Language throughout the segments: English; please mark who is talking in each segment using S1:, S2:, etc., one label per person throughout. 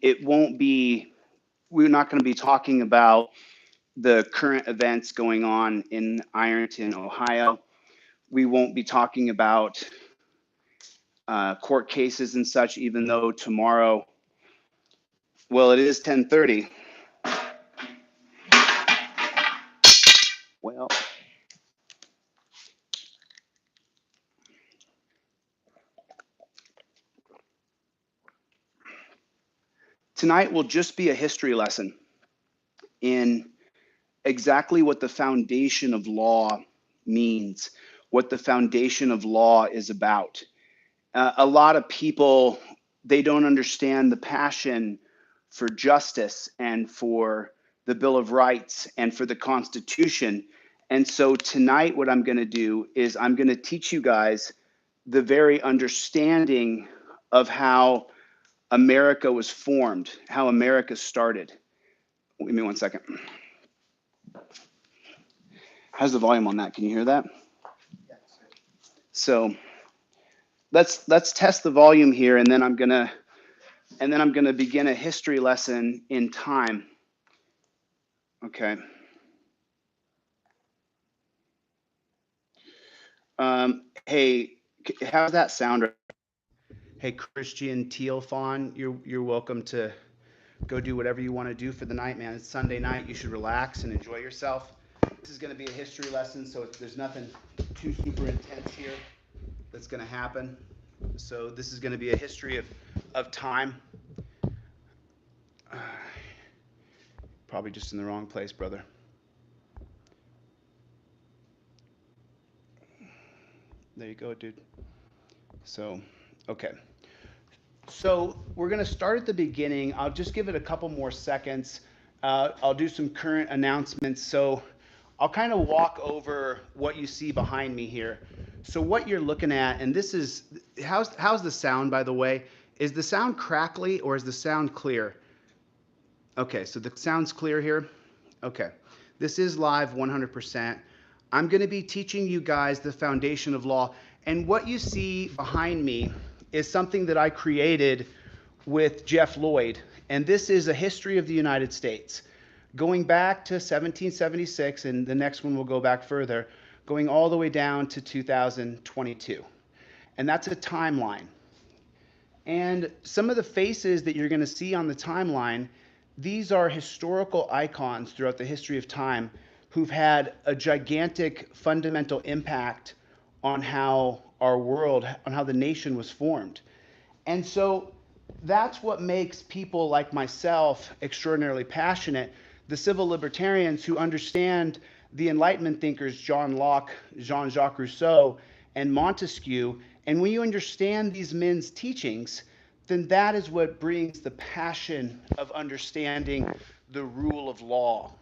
S1: we're not going to be talking about the current events going on in Ironton, Ohio. We won't be talking about court cases and such, even though tomorrow, well, it is 10:30. Well, tonight will just be a history lesson in exactly what the foundation of law means, what the foundation of law is about. A lot of people, they don't understand the passion for justice and for the Bill of Rights and for the Constitution. And so tonight, what I'm going to do is I'm going to teach you guys the very understanding of how America was formed, how America started. Give me 1 second. How's the volume on that? Can you hear that? So let's test the volume here, and then I'm gonna begin a history lesson in time. Okay. Hey, how's that sound? Hey, Christian Tealfon, you're welcome to go do whatever you want to do for the night, man. It's Sunday night. You should relax and enjoy yourself. This is going to be a history lesson, so there's nothing too super intense here that's going to happen. So this is going to be a history of time. Probably just in the wrong place, brother. There you go, dude. So, okay. So we're going to start at the beginning. I'll just give it a couple more seconds. I'll do some current announcements. So I'll kind of walk over what you see behind me here. So what you're looking at, and this is, how's the sound, by the way? Is the sound crackly or is the sound clear? Okay, so the sound's clear here. Okay, this is live 100%. I'm going to be teaching you guys the foundation of law. And what you see behind me is something that I created with Jeff Lloyd. And this is a history of the United States, going back to 1776, and the next one will go back further, going all the way down to 2022. And that's a timeline. And some of the faces that you're going to see on the timeline, these are historical icons throughout the history of time who've had a gigantic fundamental impact on how our world, on how the nation was formed. And so that's what makes people like myself extraordinarily passionate. The civil libertarians who understand the Enlightenment thinkers, John Locke, Jean-Jacques Rousseau, and Montesquieu. And when you understand these men's teachings, then that is what brings the passion of understanding the rule of law,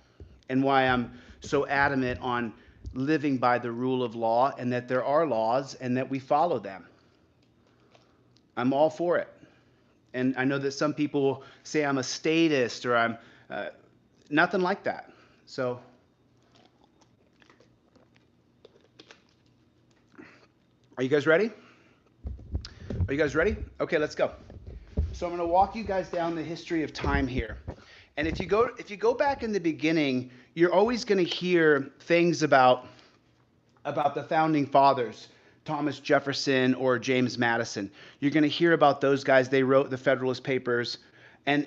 S1: and why I'm so adamant on living by the rule of law, and that there are laws and that we follow them. I'm all for it. And I know that some people say I'm a statist or I'm nothing like that. So are you guys ready? Are you guys ready? Okay, let's go. So I'm going to walk you guys down the history of time here. And if you go back in the beginning, you're always going to hear things about the founding fathers, Thomas Jefferson or James Madison. You're going to hear about those guys. They wrote the Federalist Papers, and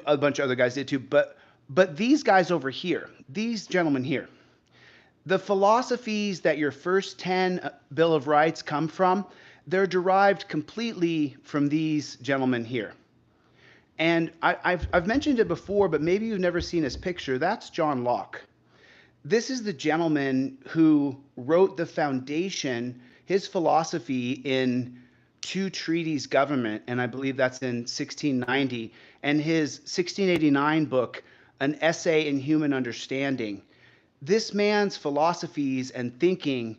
S1: a bunch of other guys did too. But these guys over here, these gentlemen here, the philosophies that your first 10 Bill of Rights come from, they're derived completely from these gentlemen here. And I've mentioned it before, but maybe you've never seen his picture. That's John Locke. This is the gentleman who wrote the foundation, his philosophy in Two Treaties Government, and I believe that's in 1690, and his 1689 book, An Essay in Human Understanding. This man's philosophies and thinking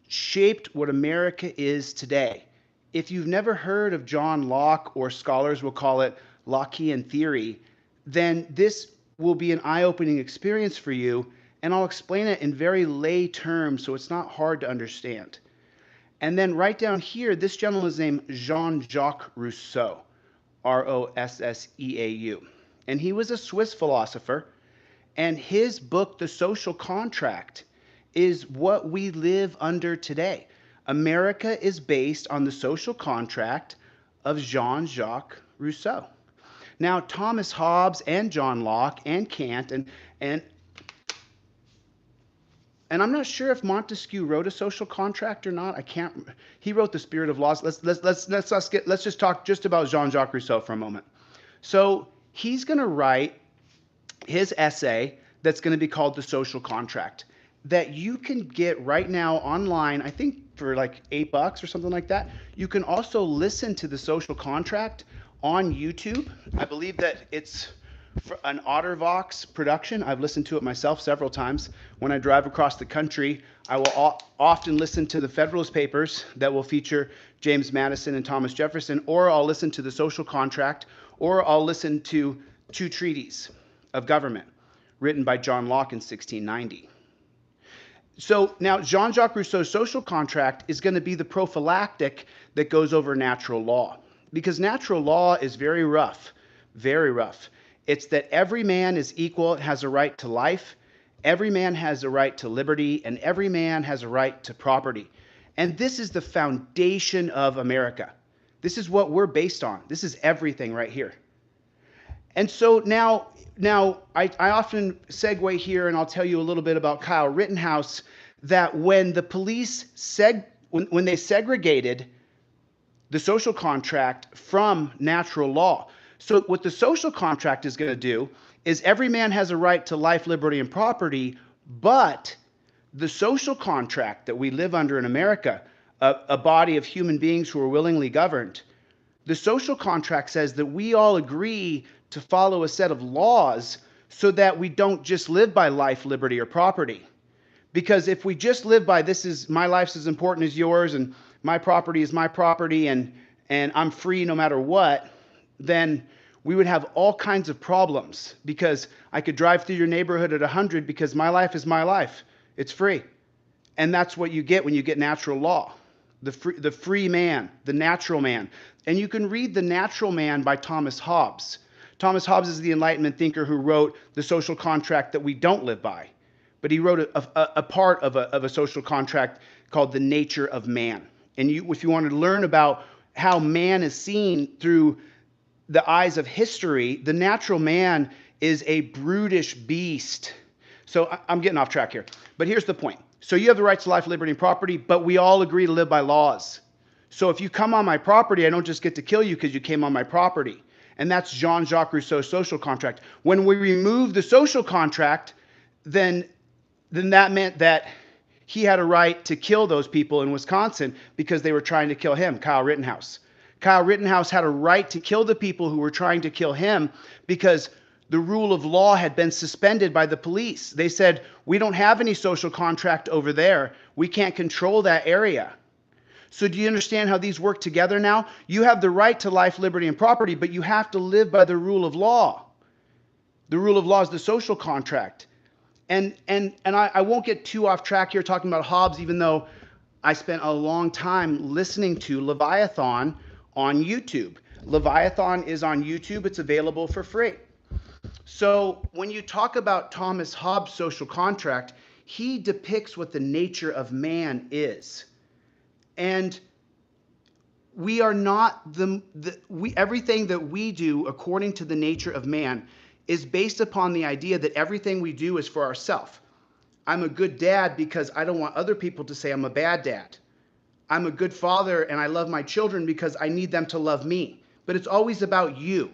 S1: shaped what America is today. If you've never heard of John Locke, or scholars will call it Lockean theory, then this will be an eye-opening experience for you, and I'll explain it in very lay terms so it's not hard to understand. And then right down here, this gentleman is named Jean-Jacques Rousseau. Rousseau. And he was a Swiss philosopher. And his book, The Social Contract, is what we live under today. America is based on the social contract of Jean-Jacques Rousseau. Now, Thomas Hobbes and John Locke and Kant and I'm not sure if Montesquieu wrote a social contract or not. I can't. He wrote The Spirit of Laws. Let's just talk just about Jean-Jacques Rousseau for a moment. So he's going to write his essay that's going to be called The Social Contract, that you can get right now online, I think for like $8 or something like that. You can also listen to The Social Contract on YouTube. I believe that it's an OtterVox production. I've listened to it myself several times. When I drive across the country, I will often listen to the Federalist Papers that will feature James Madison and Thomas Jefferson, or I'll listen to The Social Contract, or I'll listen to Two Treaties of Government, written by John Locke in 1690. So now Jean-Jacques Rousseau's social contract is going to be the prophylactic that goes over natural law, because natural law is very rough, very rough. It's that every man is equal, has a right to life, every man has a right to liberty, and every man has a right to property. And this is the foundation of America. This is what we're based on. This is everything right here. And so now I often segue here, and I'll tell you a little bit about Kyle Rittenhouse, that when the police when they segregated the social contract from natural law. So what the social contract is going to do is every man has a right to life, liberty, and property, but the social contract that we live under in America, a body of human beings who are willingly governed, the social contract says that we all agree to follow a set of laws so that we don't just live by life, liberty, or property. Because if we just live by this is my life's as important as yours and my property is my property and I'm free no matter what, then we would have all kinds of problems, because I could drive through your neighborhood at 100 because my life is my life. It's free. And that's what you get when you get natural law. The free man, the natural man. And you can read The Natural Man by Thomas Hobbes. Thomas Hobbes is the Enlightenment thinker who wrote the social contract that we don't live by. But he wrote a part of a social contract called The Nature of Man. And if you want to learn about how man is seen through the eyes of history, the natural man is a brutish beast. So I'm getting off track here. But here's the point. So you have the rights to life, liberty, and property, but we all agree to live by laws. So if you come on my property, I don't just get to kill you because you came on my property. And that's Jean-Jacques Rousseau's social contract. When we remove the social contract, then that meant that he had a right to kill those people in Wisconsin because they were trying to kill him, Kyle Rittenhouse. Kyle Rittenhouse had a right to kill the people who were trying to kill him because the rule of law had been suspended by the police. They said, we don't have any social contract over there. We can't control that area. So do you understand how these work together now? You have the right to life, liberty, and property, but you have to live by the rule of law. The rule of law is the social contract. And I won't get too off track here talking about Hobbes, even though I spent a long time listening to Leviathan on YouTube. Leviathan is on YouTube. It's available for free. So when you talk about Thomas Hobbes' social contract, he depicts what the nature of man is. And we are not everything that we do according to the nature of man is based upon the idea that everything we do is for ourselves. I'm a good dad because I don't want other people to say I'm a bad dad. I'm a good father and I love my children because I need them to love me. But it's always about you.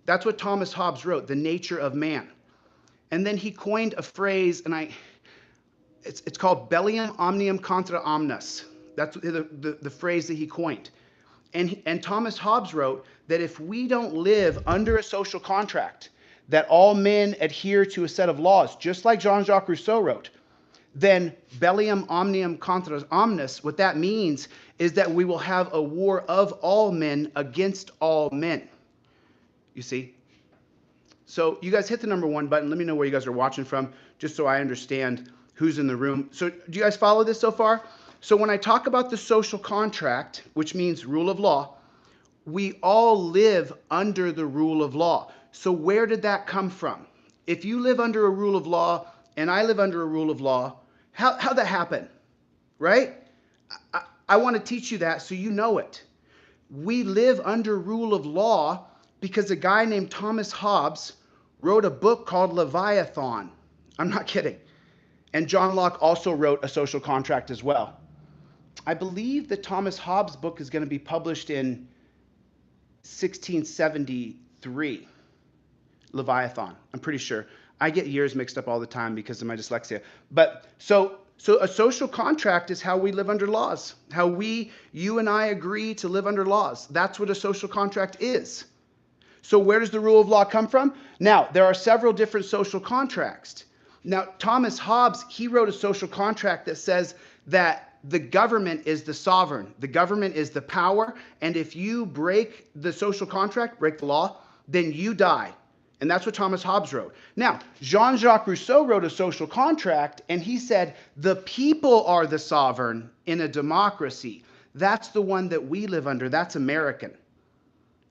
S1: That's what Thomas Hobbes wrote, the nature of man. And then he coined a phrase, and it's called Bellium omnium contra omnes. That's the phrase that he coined. And Thomas Hobbes wrote that if we don't live under a social contract, that all men adhere to a set of laws, just like Jean-Jacques Rousseau wrote, then Bellium omnium contra omnes, what that means is that we will have a war of all men against all men. You see? So you guys hit the number 1 button. Let me know where you guys are watching from, just so I understand who's in the room. So do you guys follow this so far? So when I talk about the social contract, which means rule of law, we all live under the rule of law. So where did that come from? If you live under a rule of law and I live under a rule of law, how'd that happen? Right? I want to teach you that so you know it. We live under rule of law because a guy named Thomas Hobbes wrote a book called Leviathan. I'm not kidding. And John Locke also wrote a social contract as well. I believe that Thomas Hobbes' book is going to be published in 1673. Leviathan, I'm pretty sure. I get years mixed up all the time because of my dyslexia. But so a social contract is how we live under laws, how you and I agree to live under laws. That's what a social contract is. So where does the rule of law come from? Now, there are several different social contracts. Now, Thomas Hobbes, he wrote a social contract that says that the government is the sovereign. The government is the power. And if you break the social contract, break the law, then you die. And that's what Thomas Hobbes wrote. Now, Jean-Jacques Rousseau wrote a social contract, and he said, the people are the sovereign in a democracy. That's the one that we live under. That's American.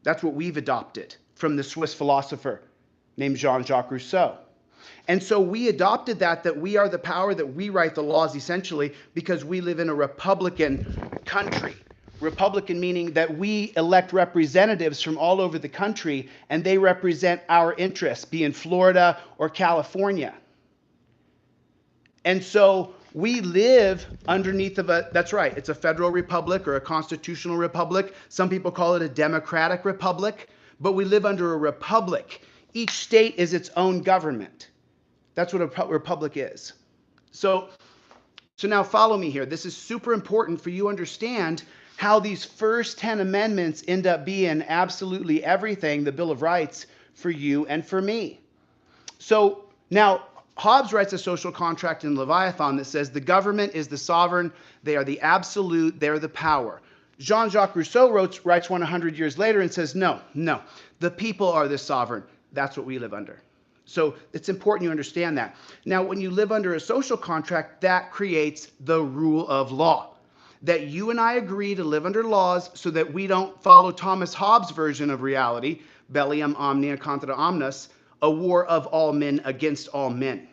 S1: That's what we've adopted from the Swiss philosopher named Jean-Jacques Rousseau. And so we adopted that we are the power, that we write the laws essentially because we live in a republican country. Republican meaning that we elect representatives from all over the country and they represent our interests, be in Florida or California. And so we live underneath of that's right, it's a federal republic or a constitutional republic. Some people call it a democratic republic, but we live under a republic. Each state is its own government. That's what a republic is. So now follow me here. This is super important for you to understand how these first 10 amendments end up being absolutely everything, the Bill of Rights, for you and for me. So now Hobbes writes a social contract in Leviathan that says the government is the sovereign, they are the absolute, they're the power. Jean-Jacques Rousseau writes one 100 years later and says, no, the people are the sovereign. That's what we live under. So it's important you understand that. Now, when you live under a social contract, that creates the rule of law. That you and I agree to live under laws so that we don't follow Thomas Hobbes' version of reality, bellium omnia contra omnes, a war of all men against all men.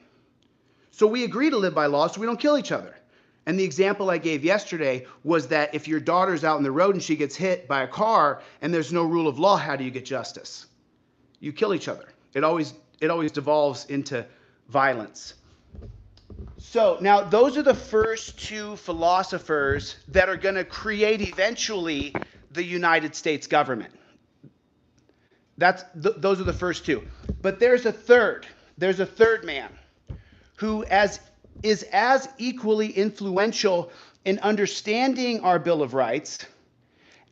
S1: So we agree to live by law so we don't kill each other. And the example I gave yesterday was that if your daughter's out on the road and she gets hit by a car and there's no rule of law, how do you get justice? You kill each other. It always devolves into violence. So now those are the first two philosophers that are going to create eventually the United States government. Those are the first two. But there's a third man who is as equally influential in understanding our Bill of Rights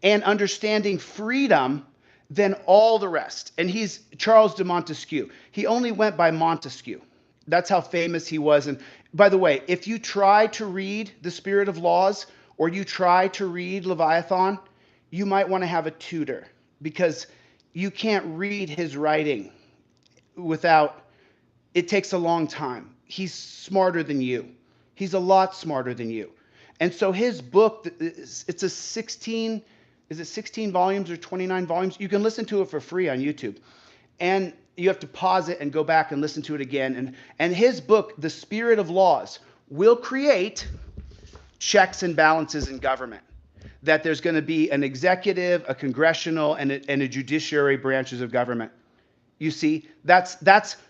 S1: and understanding freedom than all the rest. And he's Charles de Montesquieu. He only went by Montesquieu. That's how famous he was. And by the way, if you try to read The Spirit of Laws or you try to read Leviathan, you might want to have a tutor because you can't read his writing without, it takes a long time. He's smarter than you. He's a lot smarter than you. And so his book, it's a 16 volumes or 29 volumes? You can listen to it for free on YouTube. And you have to pause it and go back and listen to it again. And his book, The Spirit of Laws, will create checks and balances in government. That there's going to be an executive, a congressional, and a judiciary branches of government. You see,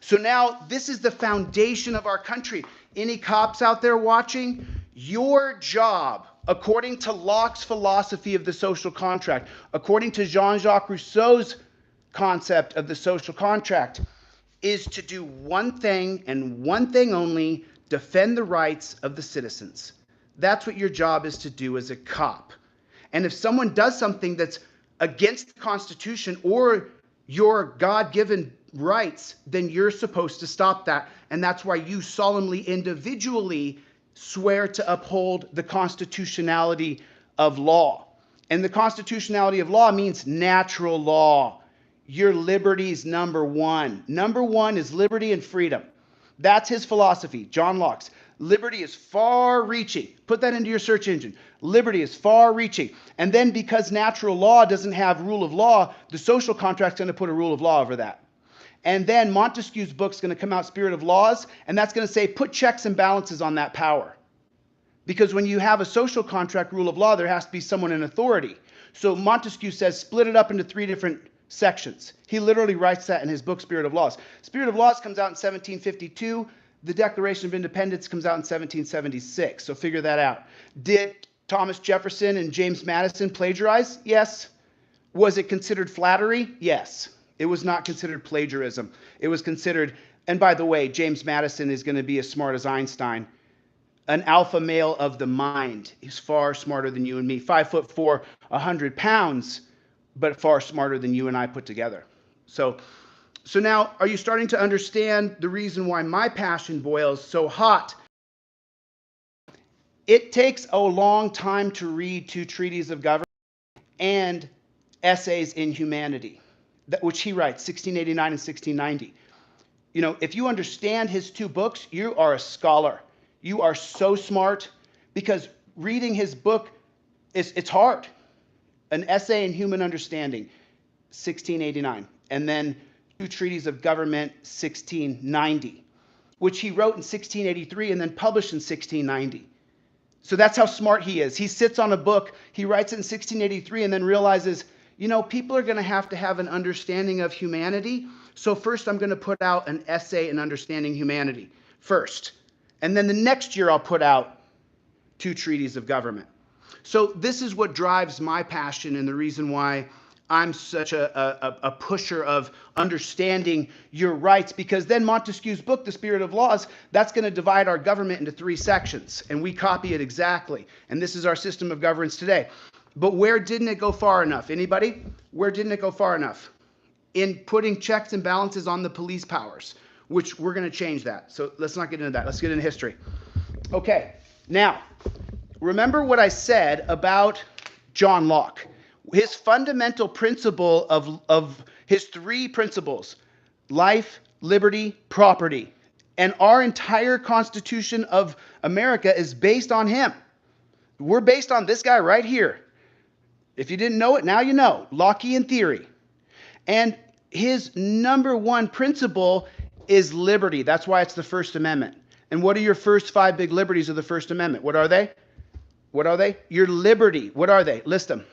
S1: so now this is the foundation of our country. Any cops out there watching? Your job, according to Locke's philosophy of the social contract, according to Jean-Jacques Rousseau's concept of the social contract, is to do one thing and one thing only, defend the rights of the citizens. That's what your job is to do as a cop. And if someone does something that's against the Constitution or your God-given rights, then you're supposed to stop that. And that's why you solemnly, individually swear to uphold the constitutionality of law. And the constitutionality of law means natural law. Your liberty's number one. Number one is liberty and freedom. That's his philosophy, John Locke's. Liberty is far-reaching. Put that into your search engine. Liberty is far-reaching. And then because natural law doesn't have rule of law, the social contract's going to put a rule of law over that. And then Montesquieu's book's going to come out, Spirit of Laws, and that's going to say put checks and balances on that power. Because when you have a social contract rule of law, there has to be someone in authority. So Montesquieu says split it up into 3 different sections. He literally writes that in his book, Spirit of Laws. Spirit of Laws comes out in 1752. The Declaration of Independence comes out in 1776. So figure that out. Did Thomas Jefferson and James Madison plagiarize? Yes. Was it considered flattery? Yes. It was not considered plagiarism. It was considered, and by the way, James Madison is going to be as smart as Einstein. An alpha male of the mind. He's far smarter than you and me. 5'4", 100 pounds, but far smarter than you and I put together. So now, are you starting to understand the reason why my passion boils so hot? It takes a long time to read 2 treatises of government and essays in humanity, which he writes, 1689 and 1690. You know, if you understand his 2 books, you are a scholar. You are so smart, because reading his book, it's hard. An essay in human understanding, 1689. And then 2 treatises of government, 1690, which he wrote in 1683 and then published in 1690. So that's how smart he is. He sits on a book, he writes it in 1683 and then realizes, you know, people are going to have an understanding of humanity. So first I'm going to put out an essay in understanding humanity first. And then the next year I'll put out 2 treatises of government. So this is what drives my passion and the reason why I'm such a pusher of understanding your rights, because then Montesquieu's book, The Spirit of Laws, that's going to divide our government into 3 sections, and we copy it exactly. And this is our system of governance today. But where didn't it go far enough? Anybody? Where didn't it go far enough? In putting checks and balances on the police powers, which we're going to change that. So let's not get into that. Let's get into history. Okay, now, remember what I said about John Locke. His fundamental principle of his 3 principles, life, liberty, property. And our entire Constitution of America is based on him. We're based on this guy right here. If you didn't know it, now you know. Lockean theory. And his number 1 principle is liberty. That's why it's the First Amendment. And what are your first 5 big liberties of the First Amendment? What are they? What are they? Your liberty. What are they? List them.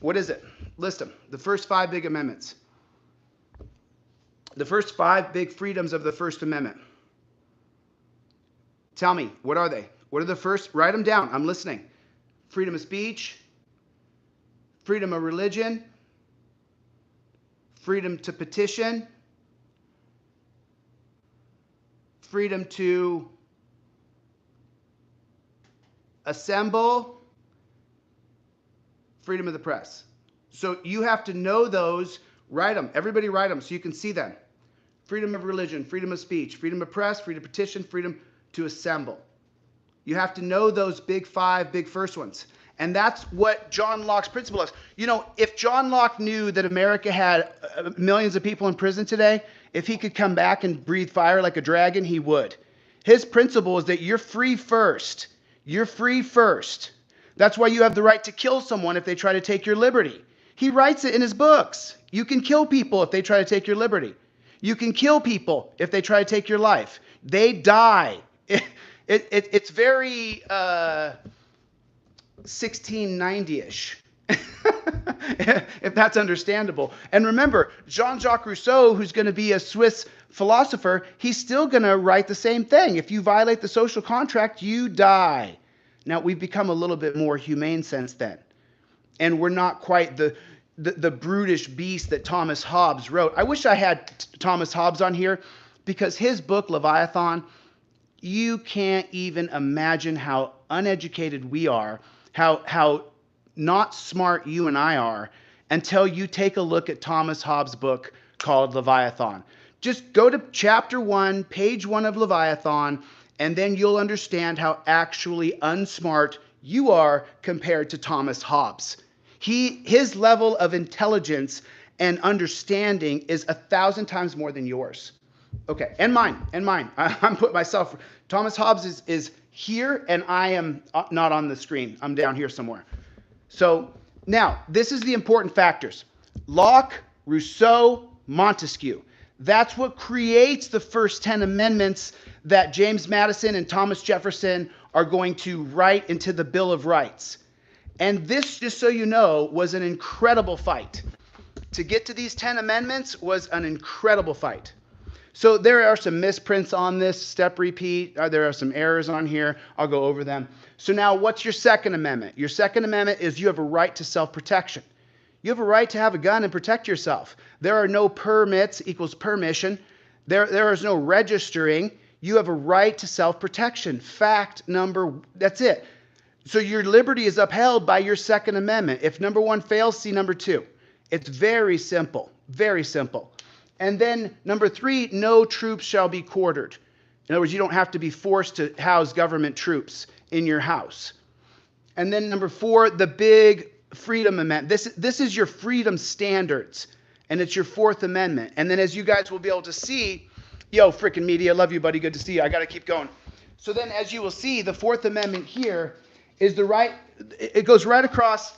S1: What is it? List them. The first 5 big amendments. The first 5 big freedoms of the First Amendment. Tell me, what are they? What are the first? Write them down. I'm listening. Freedom of speech. Freedom of religion. Freedom to petition. Freedom to assemble. Freedom of the press. So you have to know those. Write them. Everybody write them so you can see them. Freedom of religion, freedom of speech, freedom of press, freedom to petition, freedom to assemble. You have to know those big 5 big first ones. And that's what John Locke's principle is. You know, if John Locke knew that America had millions of people in prison today, if he could come back and breathe fire like a dragon, he would. His principle is that you're free first. You're free first. That's why you have the right to kill someone if they try to take your liberty. He writes it in his books. You can kill people if they try to take your liberty. You can kill people if they try to take your life. They die. It's very 1690-ish, if that's understandable. And remember, Jean-Jacques Rousseau, who's going to be a Swiss philosopher, he's still going to write the same thing. If you violate the social contract, you die. Now, we've become a little bit more humane since then. And we're not quite the brutish beast that Thomas Hobbes wrote. I wish I had Thomas Hobbes on here, because his book, Leviathan, you can't even imagine how uneducated we are, how not smart you and I are, until you take a look at Thomas Hobbes' book called Leviathan. Just go to chapter 1, page 1 of Leviathan, and then you'll understand how actually unsmart you are compared to Thomas Hobbes. His level of intelligence and understanding is 1,000 times more than yours. Okay, and mine. I'm putting myself. Thomas Hobbes is here, and I am not on the screen. I'm down here somewhere. So now, this is the important factors. Locke, Rousseau, Montesquieu. That's what creates the first 10 amendments that James Madison and Thomas Jefferson are going to write into the Bill of Rights. And this, just so you know, was an incredible fight. To get to these 10 amendments was an incredible fight. So there are some misprints on this step repeat. There are some errors on here. I'll go over them. So now what's your Second Amendment? Your Second Amendment is you have a right to self-protection. You have a right to have a gun and protect yourself. There are no permits equals permission. There is no registering. You have a right to self-protection. Fact number, that's it. So your liberty is upheld by your Second Amendment. If number one fails, see number two. It's very simple, very simple. And then number three, no troops shall be quartered. In other words, you don't have to be forced to house government troops in your house. And then number four, the big Freedom Amendment. This is your freedom standards, and it's your Fourth Amendment. And then as you guys will be able to see, yo, frickin' media, love you, buddy, good to see you. I got to keep going. So then as you will see, the Fourth Amendment here is the right, it goes right across.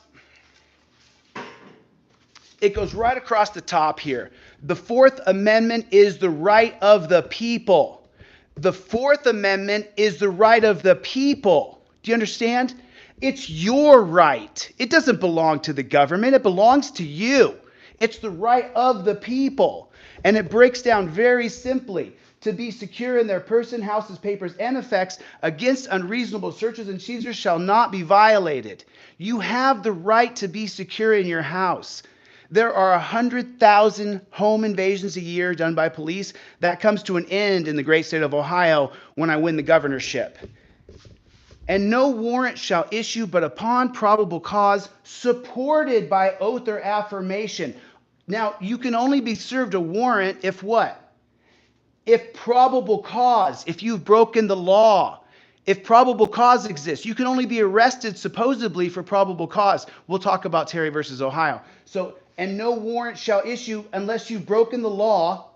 S1: It goes right across the top here. The Fourth Amendment is the right of the people. The Fourth Amendment is the right of the people. Do you understand? It's your right. It doesn't belong to the government. It belongs to you. It's the right of the people. And it breaks down very simply. To be secure in their person, houses, papers, and effects against unreasonable searches and seizures shall not be violated. You have the right to be secure in your house. There are 100,000 home invasions a year done by police. That comes to an end in the great state of Ohio when I win the governorship. And no warrant shall issue but upon probable cause, supported by oath or affirmation. Now, you can only be served a warrant if what? If probable cause, if you've broken the law. If probable cause exists, you can only be arrested supposedly for probable cause. We'll talk about Terry versus Ohio. So, and no warrant shall issue unless you've broken the law,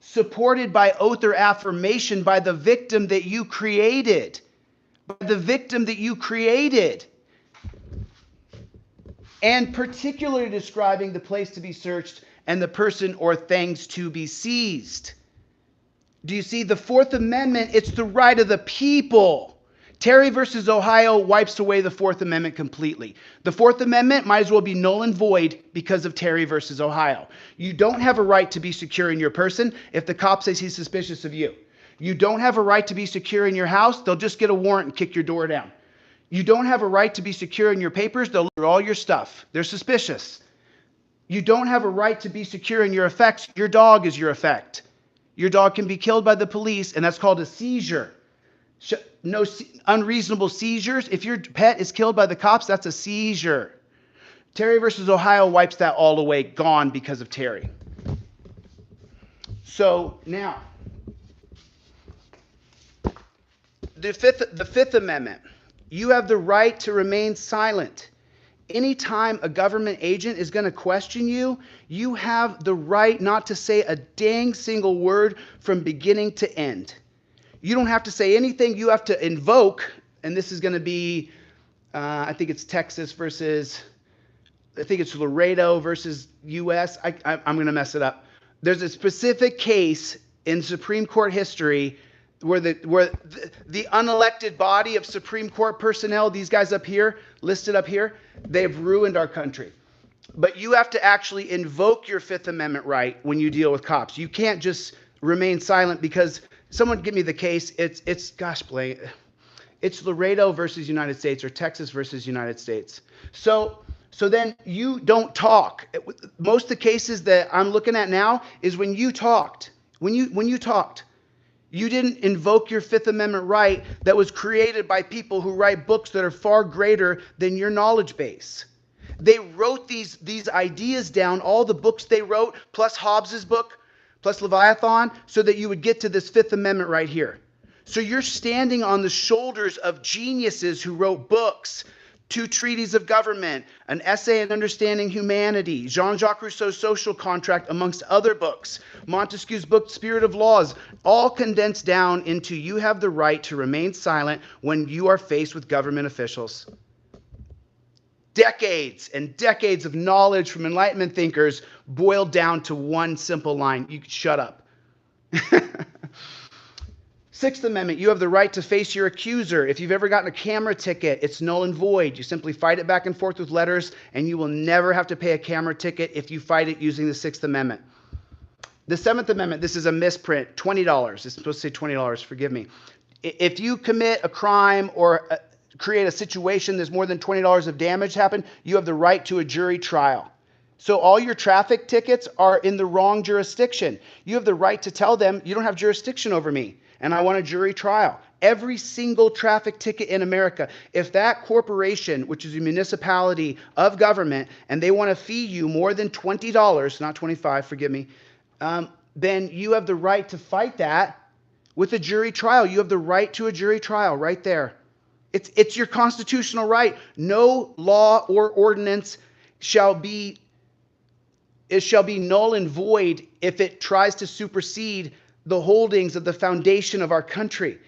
S1: supported by oath or affirmation by the victim that you created. By the victim that you created. And particularly describing the place to be searched and the person or things to be seized. Do you see the Fourth Amendment? It's the right of the people. Terry versus Ohio wipes away the Fourth Amendment completely. The Fourth Amendment might as well be null and void because of Terry versus Ohio. You don't have a right to be secure in your person if the cop says he's suspicious of you. You don't have a right to be secure in your house. They'll just get a warrant and kick your door down. You don't have a right to be secure in your papers. They'll look at all your stuff. They're suspicious. You don't have a right to be secure in your effects. Your dog is your effect. Your dog can be killed by the police, and that's called a seizure. No unreasonable seizures. If your pet is killed by the cops, that's a seizure. Terry versus Ohio wipes that all away, gone because of Terry. So now, the Fifth Amendment. You have the right to remain silent. Anytime a government agent is going to question you, you have the right not to say a dang single word from beginning to end. You don't have to say anything. You have to invoke, and this is going to be, I think it's Texas versus, I think it's Laredo versus U.S. I'm going to mess it up. There's a specific case in Supreme Court history where the unelected body of Supreme Court personnel, these guys up here, listed up here, they've ruined our country. But you have to actually invoke your Fifth Amendment right when you deal with cops. You can't just remain silent because someone give me the case. It's gosh, Blaine, it's Laredo versus United States or Texas versus United States. So then you don't talk. Most of the cases that I'm looking at now is when you talked. When you talked. You didn't invoke your Fifth Amendment right that was created by people who write books that are far greater than your knowledge base. They wrote these ideas down, all the books they wrote, plus Hobbes's book, plus Leviathan, so that you would get to this Fifth Amendment right here. So you're standing on the shoulders of geniuses who wrote books Two Treaties of Government, an Essay in Understanding Humanity, Jean-Jacques Rousseau's Social Contract, amongst other books, Montesquieu's book, Spirit of Laws, all condensed down into you have the right to remain silent when you are faced with government officials. Decades and decades of knowledge from Enlightenment thinkers boiled down to one simple line: you shut up. Sixth Amendment, you have the right to face your accuser. If you've ever gotten a camera ticket, it's null and void. You simply fight it back and forth with letters, and you will never have to pay a camera ticket if you fight it using the Sixth Amendment. The Seventh Amendment, this is a misprint, $20. It's supposed to say $20, forgive me. If you commit a crime or create a situation there's more than $20 of damage happen, you have the right to a jury trial. So all your traffic tickets are in the wrong jurisdiction. You have the right to tell them, you don't have jurisdiction over me, and I want a jury trial. Every single traffic ticket in America, if that corporation, which is a municipality of government, and they want to fee you more than $20, not 25, forgive me, then you have the right to fight that with a jury trial. You have the right to a jury trial right there. It's your constitutional right. No law or ordinance shall be null and void if it tries to supersede the holdings of the foundation of our country.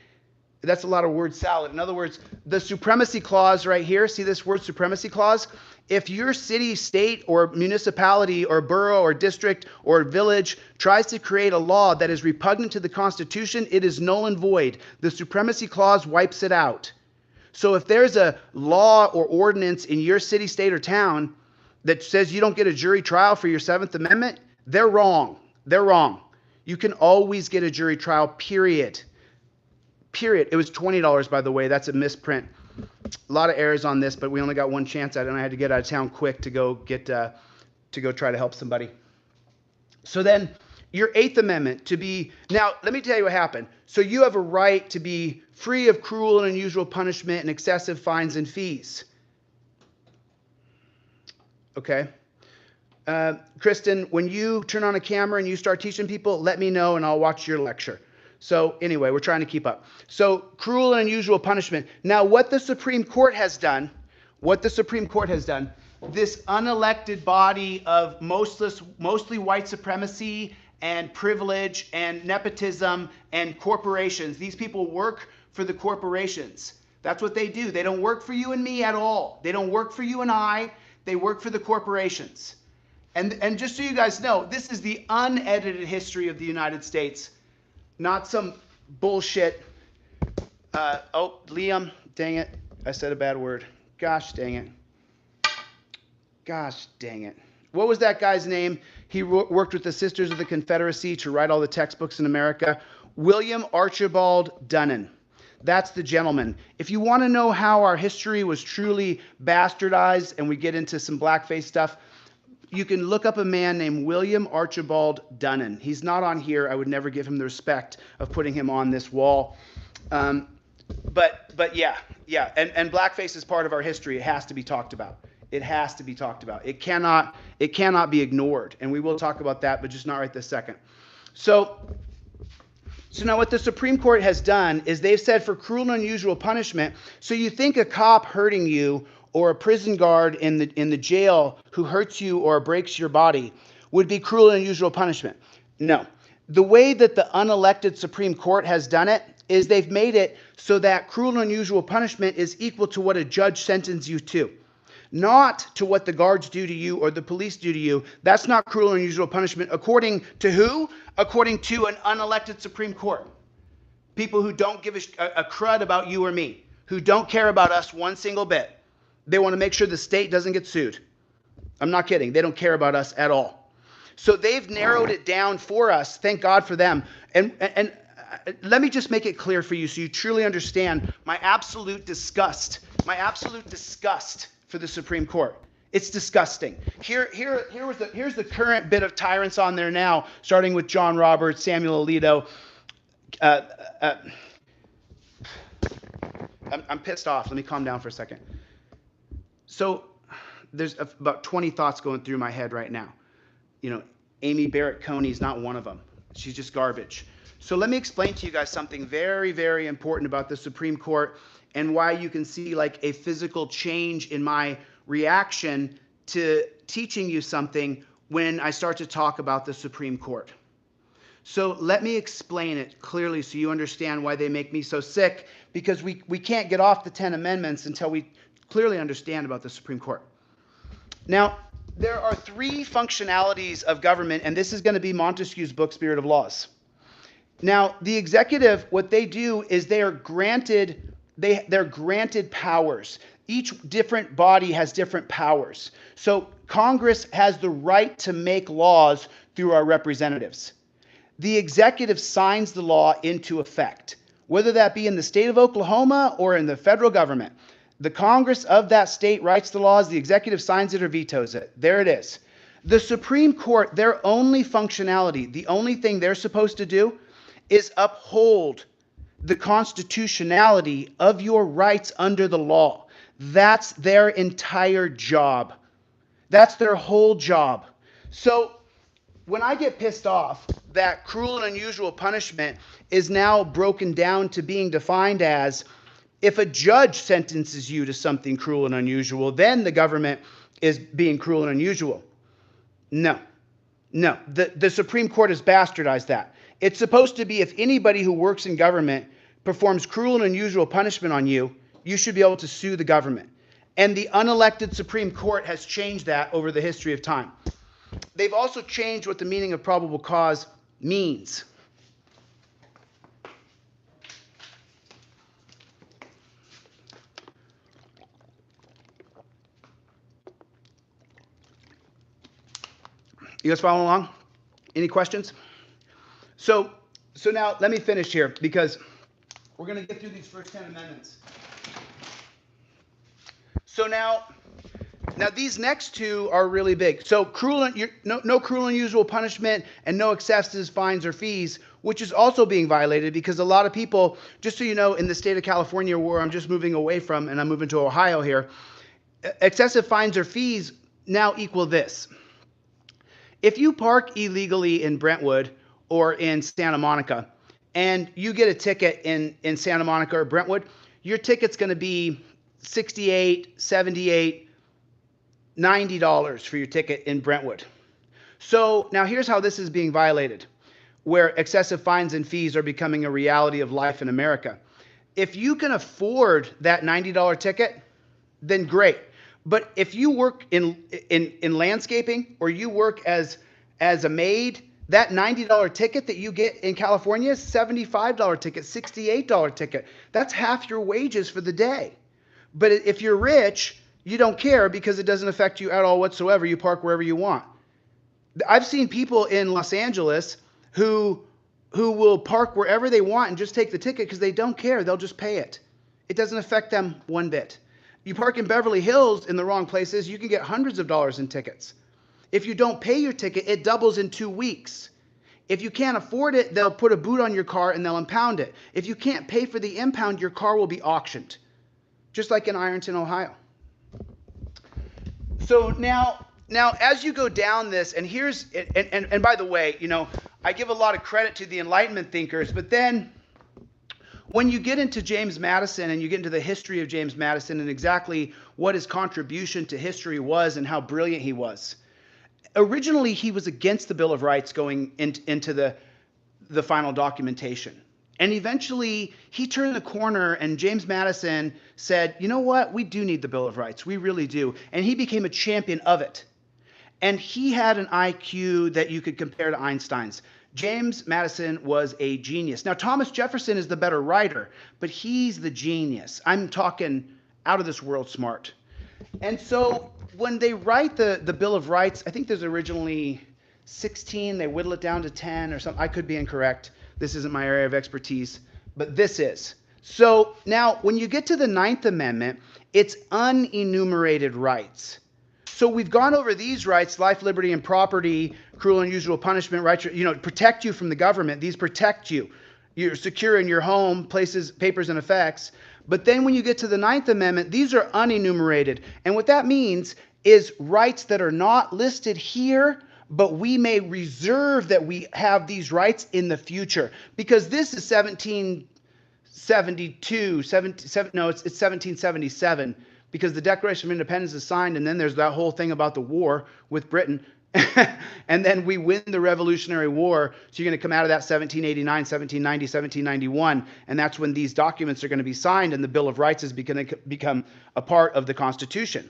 S1: That's a lot of word salad. In other words, the supremacy clause right here, see this word supremacy clause? If your city, state, or municipality, or borough, or district, or village tries to create a law that is repugnant to the Constitution, it is null and void. The supremacy clause wipes it out. So if there's a law or ordinance in your city, state, or town that says you don't get a jury trial for your Seventh Amendment, they're wrong. They're wrong. You can always get a jury trial, period. Period. It was $20, by the way. That's a misprint. A lot of errors on this, but we only got one chance at it, and I had to get out of town quick to go try to help somebody. So then your Eighth Amendment now let me tell you what happened. So you have a right to be free of cruel and unusual punishment and excessive fines and fees. Okay. Kristen, when you turn on a camera and you start teaching people, let me know and I'll watch your lecture. So anyway, we're trying to keep up. So cruel and unusual punishment. Now what the Supreme Court has done, this unelected body of mostly white supremacy and privilege and nepotism and corporations. These people work for the corporations. That's what they do. They don't work for you and me at all. They don't work for you and I. They work for the corporations. And just so you guys know, this is the unedited history of the United States, not some bullshit. Oh, Liam, dang it. I said a bad word. Gosh dang it. Gosh dang it. What was that guy's name? He worked with the Sisters of the Confederacy to write all the textbooks in America. William Archibald Dunnan. That's the gentleman. If you want to know how our history was truly bastardized, and we get into some blackface stuff, you can look up a man named William Archibald Dunnan. He's not on here. I would never give him the respect of putting him on this wall. But yeah. And blackface is part of our history. It has to be talked about. It has to be talked about. It cannot be ignored. And we will talk about that, but just not right this second. So now what the Supreme Court has done is they've said for cruel and unusual punishment, so you think a cop hurting you or a prison guard in the jail who hurts you or breaks your body would be cruel and unusual punishment. No. The way that the unelected Supreme Court has done it is they've made it so that cruel and unusual punishment is equal to what a judge sentences you to. Not to what the guards do to you or the police do to you. That's not cruel and unusual punishment. According to who? According to an unelected Supreme Court. People who don't give a crud about you or me, who don't care about us one single bit. They want to make sure the state doesn't get sued. I'm not kidding. They don't care about us at all. So they've narrowed it down for us. Thank God for them. And let me just make it clear for you so you truly understand my absolute disgust for the Supreme Court. It's disgusting. Here's the current bit of tyrants on there now, starting with John Roberts, Samuel Alito. I'm pissed off. Let me calm down for a second. So there's about 20 thoughts going through my head right now. You know, Amy Barrett Coney's not one of them. She's just garbage. So let me explain to you guys something very, very important about the Supreme Court and why you can see like a physical change in my reaction to teaching you something when I start to talk about the Supreme Court. So let me explain it clearly so you understand why they make me so sick, because we can't get off the 10 amendments until we clearly understand about the Supreme Court. Now, there are three functionalities of government, and this is going to be Montesquieu's book, Spirit of Laws. Now, the executive, what they do is they're granted powers. Each different body has different powers. So Congress has the right to make laws through our representatives. The executive signs the law into effect, whether that be in the state of Oklahoma or in the federal government. The Congress of that state writes the laws, the executive signs it or vetoes it. There it is. The Supreme Court, their only functionality, the only thing they're supposed to do is uphold the constitutionality of your rights under the law. That's their entire job. That's their whole job. So when I get pissed off that cruel and unusual punishment is now broken down to being defined as if a judge sentences you to something cruel and unusual, then the government is being cruel and unusual. No. The Supreme Court has bastardized that. It's supposed to be if anybody who works in government performs cruel and unusual punishment on you, you should be able to sue the government. And the unelected Supreme Court has changed that over the history of time. They've also changed what the meaning of probable cause means. You guys following along? Any questions? So now let me finish here because we're going to get through these first 10 amendments. So now these next two are really big. So no cruel and unusual punishment and no excessive fines or fees, which is also being violated because a lot of people, just so you know, in the state of California where I'm just moving away from and I'm moving to Ohio here, excessive fines or fees now equal this. If you park illegally in Brentwood or in Santa Monica and you get a ticket in Santa Monica or Brentwood, your ticket's going to be $68, $78, $90 for your ticket in Brentwood. So now here's how this is being violated, where excessive fines and fees are becoming a reality of life in America. If you can afford that $90 ticket, then great. But if you work in landscaping or you work as a maid, that $90 ticket that you get in California is $75 ticket, $68 ticket. That's half your wages for the day. But if you're rich, you don't care because it doesn't affect you at all whatsoever. You park wherever you want. I've seen people in Los Angeles who will park wherever they want and just take the ticket because they don't care. They'll just pay it. It doesn't affect them one bit. You park in Beverly Hills in the wrong places, you can get hundreds of dollars in tickets. If you don't pay your ticket, it doubles in 2 weeks. If you can't afford it, they'll put a boot on your car and they'll impound it. If you can't pay for the impound, your car will be auctioned, just like in Ironton, Ohio. So now as you go down this, and by the way, you know, I give a lot of credit to the Enlightenment thinkers, but then when you get into James Madison and you get into the history of James Madison and exactly what his contribution to history was and how brilliant he was, originally he was against the Bill of Rights going into the final documentation. And eventually he turned the corner and James Madison said, you know what, we do need the Bill of Rights, we really do. And he became a champion of it. And he had an IQ that you could compare to Einstein's. James Madison was a genius. Now, Thomas Jefferson is the better writer, but he's the genius. I'm talking out of this world smart. And so when they write the Bill of Rights, I think there's originally 16. They whittle it down to 10 or something. I could be incorrect. This isn't my area of expertise, but this is. So now when you get to the 9th Amendment, it's unenumerated rights. So we've gone over these rights, life, liberty, and property, cruel and unusual punishment, rights, you know, protect you from the government. These protect you. You're secure in your home, places, papers, and effects. But then when you get to the 9th Amendment, these are unenumerated. And what that means is rights that are not listed here, but we may reserve that we have these rights in the future, because this is 1772, it's 1777, because the Declaration of Independence is signed, and then there's that whole thing about the war with Britain. And then we win the Revolutionary War. So you're going to come out of that 1789, 1790, 1791, and that's when these documents are going to be signed, and the Bill of Rights is going to become a part of the Constitution.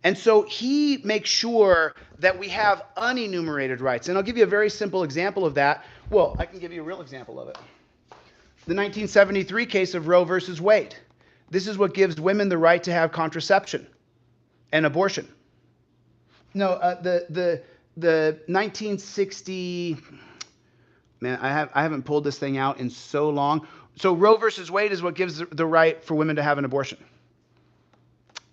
S1: And so he makes sure that we have unenumerated rights. And I'll give you a very simple example of that. Well, I can give you a real example of it. The 1973 case of Roe versus Wade. This is what gives women the right to have contraception and abortion. No, the 1960, man, I haven't pulled this thing out in so long. So Roe versus Wade is what gives the right for women to have an abortion.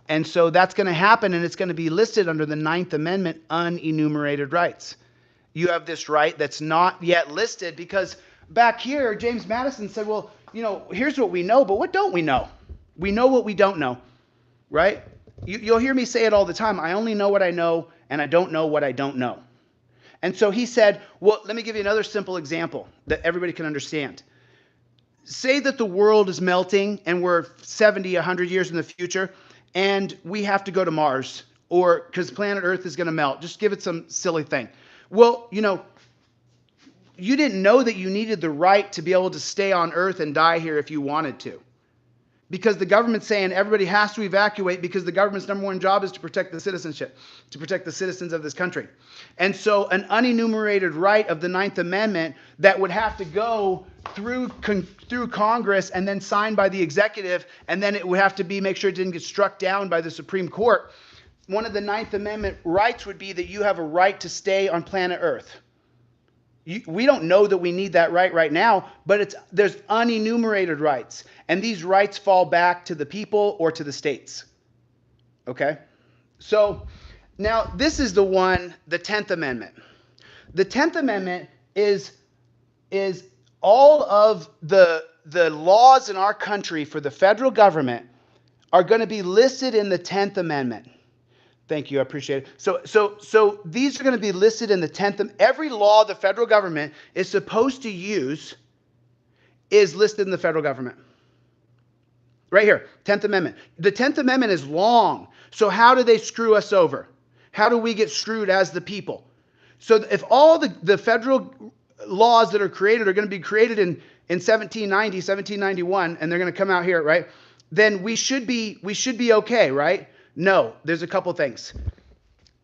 S1: And so that's going to happen, and it's going to be listed under the 9th Amendment, unenumerated rights. You have this right that's not yet listed, because back here, James Madison said, well, here's what we know, but what don't we know? We know what we don't know, right? You'll hear me say it all the time. I only know what I know, and I don't know what I don't know. And so he said, well, let me give you another simple example that everybody can understand. Say that the world is melting, and we're 70, 100 years in the future, and we have to go to Mars, or because planet Earth is going to melt. Just give it some silly thing. Well, you didn't know that you needed the right to be able to stay on Earth and die here if you wanted to. Because the government's saying everybody has to evacuate, because the government's number one job is to protect the citizenship, to protect the citizens of this country. And so an unenumerated right of the 9th Amendment that would have to go through Congress and then signed by the executive, and then it would have to make sure it didn't get struck down by the Supreme Court. One of the 9th Amendment rights would be that you have a right to stay on planet Earth. We don't know that we need that right now, but there's unenumerated rights. And these rights fall back to the people or to the states. Okay? So now this is the 10th Amendment. The 10th Amendment is all of the laws in our country for the federal government are going to be listed in the 10th Amendment. Thank you. I appreciate it. So these are going to be listed in the 10th. Every law the federal government is supposed to use is listed in the federal government. Right here, 10th Amendment. The 10th Amendment is long. So how do they screw us over? How do we get screwed as the people? So if all the federal laws that are created are going to be created in 1790, 1791, and they're going to come out here, right? Then we should be okay, right? No, there's a couple things.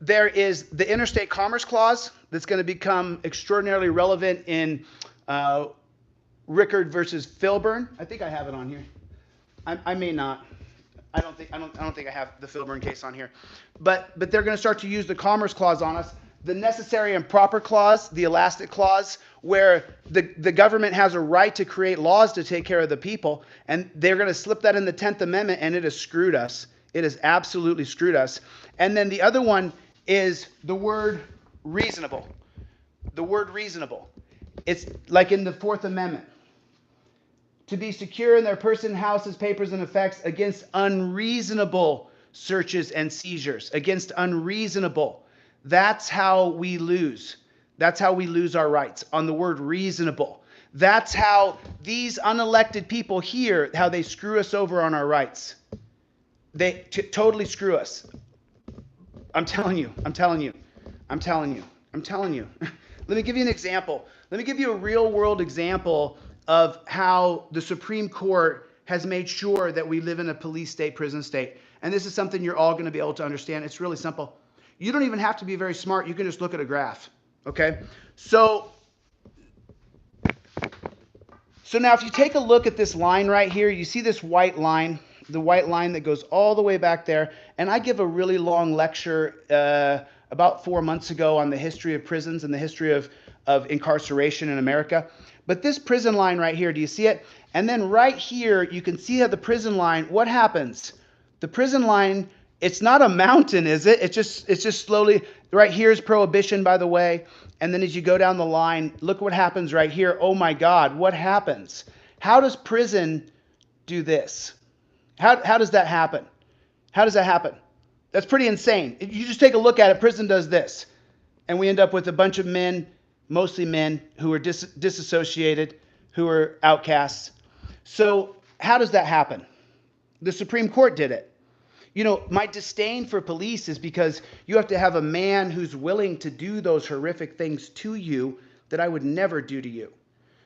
S1: There is the Interstate Commerce Clause that's going to become extraordinarily relevant in Rickard versus Filburn. I think I have it on here. I may not. I don't think I have the Filburn case on here. But they're going to start to use the Commerce Clause on us. The Necessary and Proper Clause, the Elastic Clause, where the government has a right to create laws to take care of the people, and they're going to slip that in the 10th Amendment, and it has screwed us. It has absolutely screwed us. And then the other one is the word reasonable. The word reasonable. It's like in the 4th Amendment. To be secure in their person, houses, papers, and effects against unreasonable searches and seizures. Against unreasonable. That's how we lose. That's how we lose our rights, on the word reasonable. That's how these unelected people here, how they screw us over on our rights. They totally screw us. I'm telling you. Let me give you an example. Let me give you a real world example of how the Supreme Court has made sure that we live in a police state, prison state. And this is something you're all going to be able to understand. It's really simple. You don't even have to be very smart. You can just look at a graph. Okay? So now if you take a look at this line right here, you see this white line, the white line that goes all the way back there. And I give a really long lecture about 4 months ago on the history of prisons and the history of incarceration in America. But this prison line right here, do you see it? And then right here, you can see how the prison line, what happens? The prison line, it's not a mountain, is it? It's just slowly, right here is prohibition, by the way. And then as you go down the line, look what happens right here. Oh my God, what happens? How does prison do this? How does that happen? How does that happen? That's pretty insane. You just take a look at it, prison does this. and we end up with a bunch of men, mostly men, who are disassociated, who are outcasts. So how does that happen? The Supreme Court did it. You know, my disdain for police is because you have to have a man who's willing to do those horrific things to you that I would never do to you.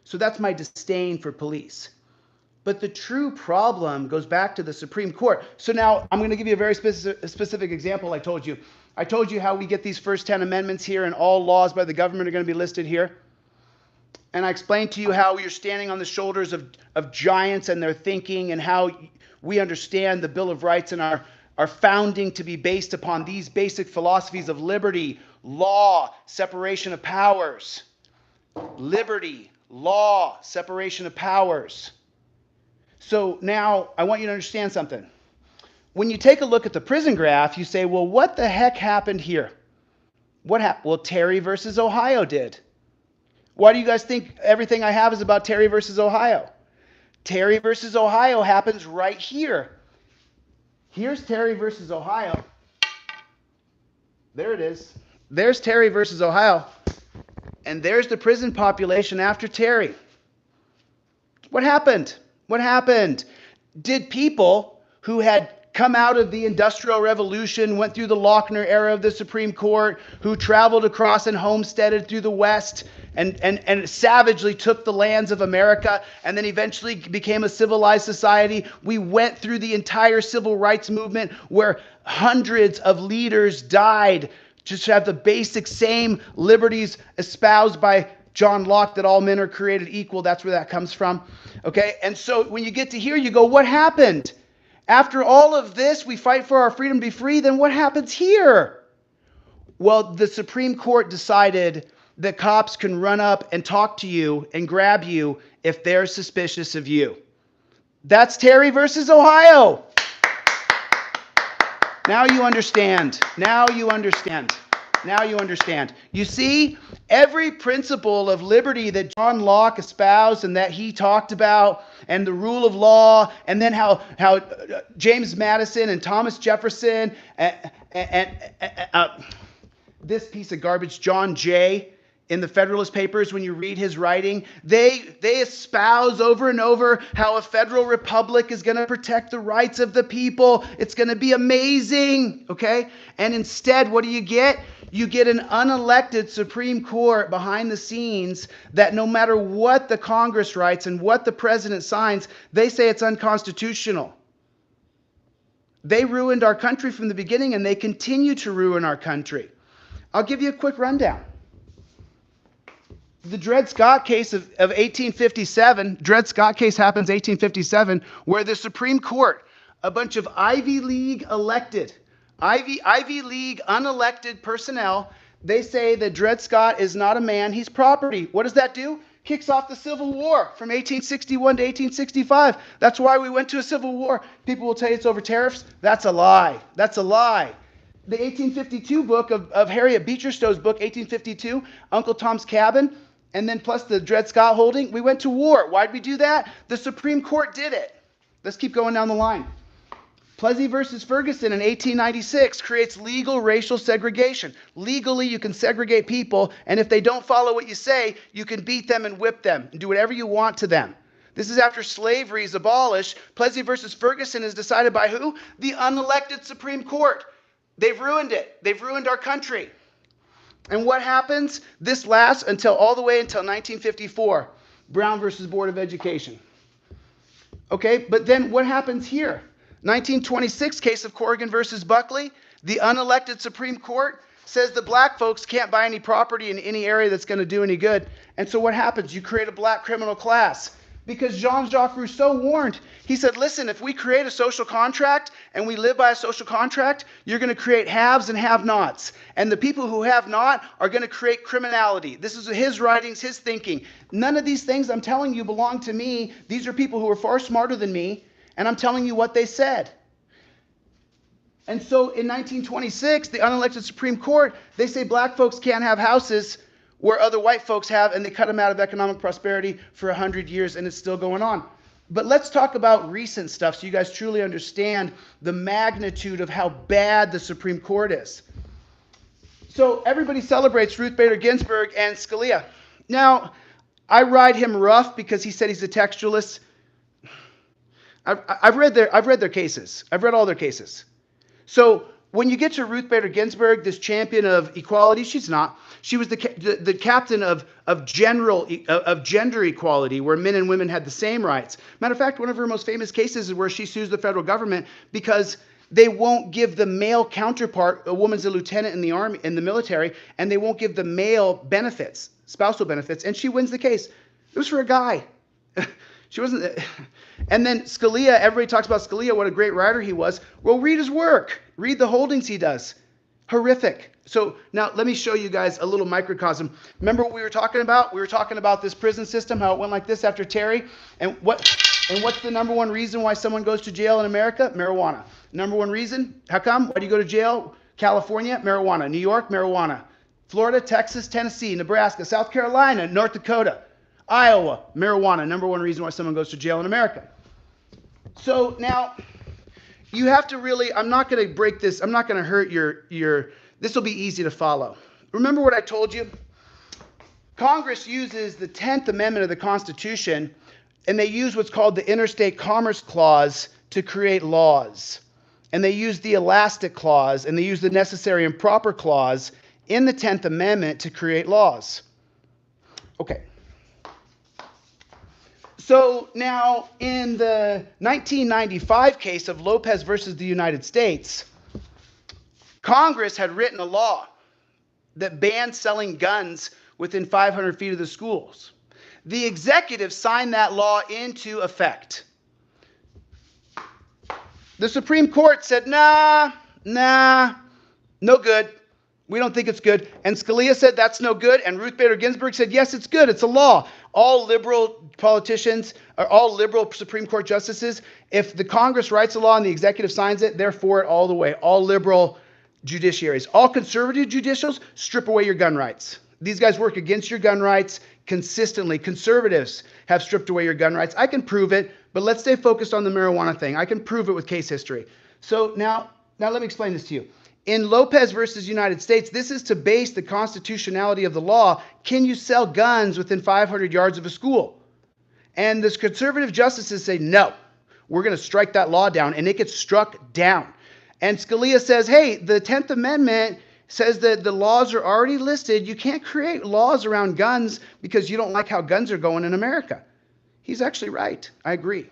S1: So that's my disdain for police. But the true problem goes back to the Supreme Court. So now I'm going to give you a very specific example. I told you how we get these first 10 amendments here, and all laws by the government are going to be listed here. And I explained to you how you're standing on the shoulders of giants and their thinking, and how we understand the Bill of Rights and our founding to be based upon these basic philosophies of liberty, law, separation of powers. Liberty, law, separation of powers. So now I want you to understand something. When you take a look at the prison graph, you say, well, what the heck happened here? What happened? Well, Terry versus Ohio did. Why do you guys think everything I have is about Terry versus Ohio? Terry versus Ohio happens right here. Here's Terry versus Ohio. There it is. There's Terry versus Ohio. And there's the prison population after Terry. What happened? What happened? Did people who had come out of the Industrial Revolution, went through the Lochner era of the Supreme Court, who traveled across and homesteaded through the West and savagely took the lands of America, and then eventually became a civilized society. We went through the entire civil rights movement where hundreds of leaders died just to have the basic same liberties espoused by John Locke, that all men are created equal. That's where that comes from. Okay, and so when you get to here, you go, what happened? After all of this, we fight for our freedom to be free, then what happens here? Well, the Supreme Court decided that cops can run up and talk to you and grab you if they're suspicious of you. That's Terry versus Ohio. Now you understand. Now you understand. Now you understand. You see, every principle of liberty that John Locke espoused and that he talked about, and the rule of law, and then how James Madison and Thomas Jefferson and this piece of garbage, John Jay, in the Federalist Papers, when you read his writing, they espouse over and over how a federal republic is going to protect the rights of the people. It's going to be amazing, okay? And instead, what do you get? You get an unelected Supreme Court behind the scenes that no matter what the Congress writes and what the president signs, they say it's unconstitutional. They ruined our country from the beginning, and they continue to ruin our country. I'll give you a quick rundown. The Dred Scott case of 1857, Dred Scott case happens 1857, where the Supreme Court, a bunch of Ivy League unelected personnel, they say that Dred Scott is not a man, he's property. What does that do? Kicks off the Civil War from 1861 to 1865. That's why we went to a Civil War. People will tell you it's over tariffs. That's a lie. That's a lie. The 1852 book of Harriet Beecher Stowe's book, 1852, Uncle Tom's Cabin, and then plus the Dred Scott holding, we went to war. Why'd we do that? The Supreme Court did it. Let's keep going down the line. Plessy versus Ferguson in 1896 creates legal racial segregation. Legally, you can segregate people, and if they don't follow what you say, you can beat them and whip them and do whatever you want to them. This is after slavery is abolished. Plessy versus Ferguson is decided by who? The unelected Supreme Court. They've ruined it. They've ruined our country. And what happens? This lasts all the way until 1954. Brown versus Board of Education. Okay, but then what happens here? 1926 case of Corrigan versus Buckley. The unelected Supreme Court says the black folks can't buy any property in any area that's going to do any good. And so what happens? You create a black criminal class. Because Jean-Jacques Rousseau warned. He said, listen, if we create a social contract and we live by a social contract, you're going to create haves and have-nots. And the people who have not are going to create criminality. This is his writings, his thinking. None of these things I'm telling you belong to me. These are people who are far smarter than me, and I'm telling you what they said. And so in 1926, the unelected Supreme Court, they say black folks can't have houses where other white folks have, and they cut them out of economic prosperity for 100 years, and it's still going on. But let's talk about recent stuff so you guys truly understand the magnitude of how bad the Supreme Court is. So everybody celebrates Ruth Bader Ginsburg and Scalia. Now, I ride him rough because he said he's a textualist. I've read their cases. I've read all their cases. So when you get to Ruth Bader Ginsburg, this champion of equality, she's not. She was the captain of gender equality, where men and women had the same rights. Matter of fact, one of her most famous cases is where she sues the federal government because they won't give the male counterpart, a woman's a lieutenant in the army, in the military, and they won't give the male benefits, spousal benefits, and she wins the case. It was for a guy. She wasn't. And then Scalia, everybody talks about Scalia, what a great writer he was. Well, read his work. Read the holdings he does. Horrific. So now let me show you guys a little microcosm. Remember what we were talking about? We were talking about this prison system, how it went like this after Terry. And what's the number one reason why someone goes to jail in America? Marijuana. Number one reason? How come? Why do you go to jail? California, marijuana. New York, marijuana. Florida, Texas, Tennessee, Nebraska, South Carolina, North Dakota, Iowa, marijuana. Number one reason why someone goes to jail in America. So now you have to really, I'm not going to break this. I'm not going to hurt your, this will be easy to follow. Remember what I told you? Congress uses the 10th Amendment of the Constitution, and they use what's called the Interstate Commerce Clause to create laws. And they use the Elastic Clause, and they use the Necessary and Proper Clause in the 10th Amendment to create laws. Okay. So now in the 1995 case of Lopez versus the United States, Congress had written a law that banned selling guns within 500 feet of the schools. The executive signed that law into effect. The Supreme Court said, nah, no good. We don't think it's good. And Scalia said that's no good. And Ruth Bader Ginsburg said, yes, it's good. It's a law. All liberal politicians, or all liberal Supreme Court justices, if the Congress writes a law and the executive signs it, they're for it all the way. All liberal judiciaries. All conservative judicials strip away your gun rights. These guys work against your gun rights consistently. Conservatives have stripped away your gun rights. I can prove it, but let's stay focused on the marijuana thing. I can prove it with case history. So now let me explain this to you. In Lopez versus United States, this is to base the constitutionality of the law. Can you sell guns within 500 yards of a school? And the conservative justices say, no, we're going to strike that law down, and it gets struck down. And Scalia says, hey, the 10th Amendment says that the laws are already listed. You can't create laws around guns because you don't like how guns are going in America. He's actually right. I agree.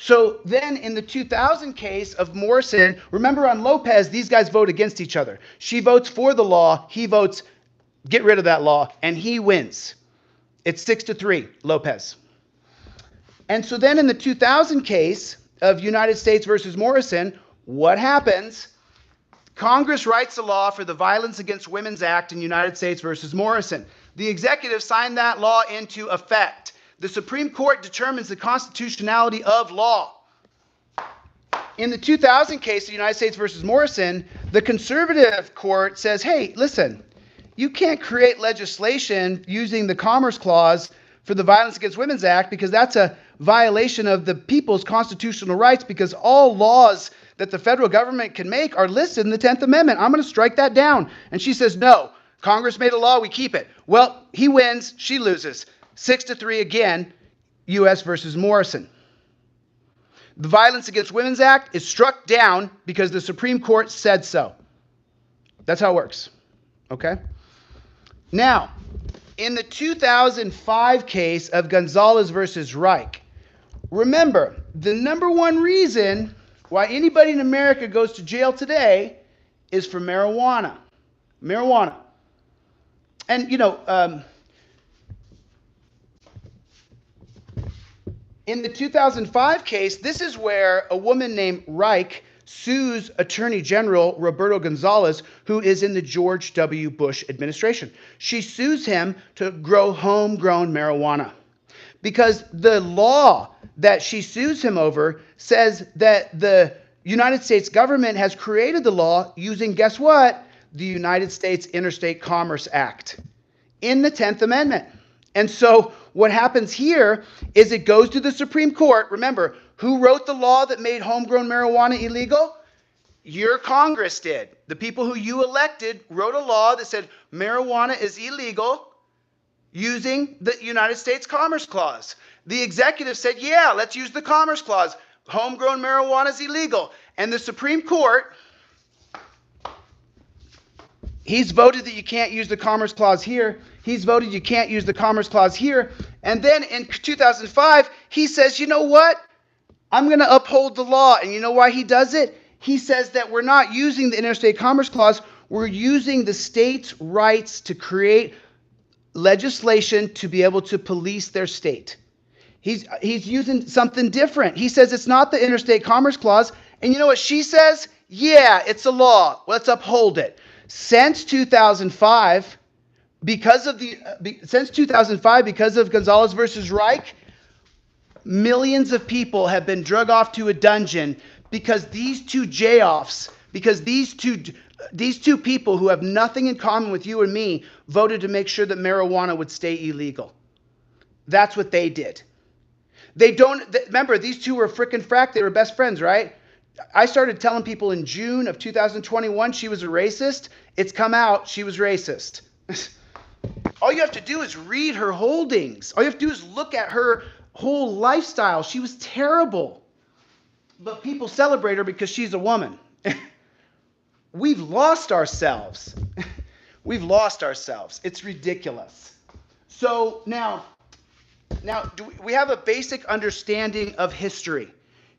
S1: So then in the 2000 case of Morrison, remember on Lopez, these guys vote against each other. She votes for the law. He votes, get rid of that law, and he wins. It's 6-3, Lopez. And so then in the 2000 case of United States versus Morrison, what happens? Congress writes a law for the Violence Against Women's Act in United States versus Morrison. The executive signed that law into effect. The Supreme Court determines the constitutionality of law. In the 2000 case of United States versus Morrison, the conservative court says, hey, listen, you can't create legislation using the Commerce Clause for the Violence Against Women's Act because that's a violation of the people's constitutional rights because all laws that the federal government can make are listed in the 10th Amendment. I'm going to strike that down. And she says, no, Congress made a law, we keep it. Well, he wins, she loses. 6-3 again, U.S. versus Morrison. The Violence Against Women's Act is struck down because the Supreme Court said so. That's how it works. Okay? Now, in the 2005 case of Gonzalez versus Reich, remember, the number one reason why anybody in America goes to jail today is for marijuana. Marijuana. And, in the 2005 case, this is where a woman named Reich sues Attorney General Roberto Gonzalez, who is in the George W. Bush administration. She sues him to grow homegrown marijuana because the law that she sues him over says that the United States government has created the law using, guess what? The United States Interstate Commerce Act in the 10th Amendment. And so what happens here is it goes to the Supreme Court. Remember, who wrote the law that made homegrown marijuana illegal? Your Congress did. The people who you elected wrote a law that said marijuana is illegal using the United States Commerce Clause. The executive said, yeah, let's use the Commerce Clause. Homegrown marijuana is illegal. And the Supreme Court, he's voted that you can't use the Commerce Clause here. He's voted you can't use the Commerce Clause here. And then in 2005, he says, you know what? I'm going to uphold the law. And you know why he does it? He says that we're not using the Interstate Commerce Clause. We're using the states' rights to create legislation to be able to police their state. He's using something different. He says it's not the Interstate Commerce Clause. And you know what she says? Yeah, it's a law. Let's uphold it. Since 2005, because of Gonzalez versus Reich, millions of people have been drug off to a dungeon because these two J-offs, because these two people who have nothing in common with you and me voted to make sure that marijuana would stay illegal. That's what they did. Remember, these two were frickin' frack. They were best friends, right? I started telling people in June of 2021 she was a racist. It's come out she was racist. All you have to do is read her holdings. All you have to do is look at her whole lifestyle. She was terrible. But people celebrate her because she's a woman. We've lost ourselves. We've lost ourselves. It's ridiculous. So now we have a basic understanding of history.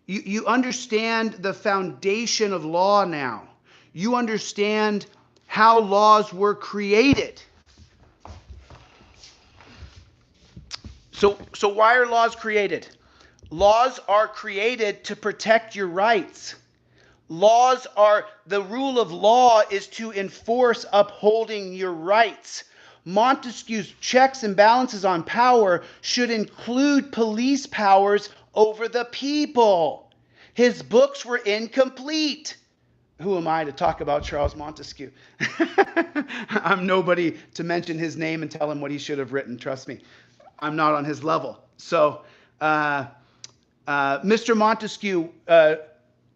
S1: You understand the foundation of law now. You understand how laws were created. So why are laws created? Laws are created to protect your rights. The rule of law is to enforce upholding your rights. Montesquieu's checks and balances on power should include police powers over the people. His books were incomplete. Who am I to talk about Charles Montesquieu? I'm nobody to mention his name and tell him what he should have written. Trust me, I'm not on his level. So, Mr. Montesquieu,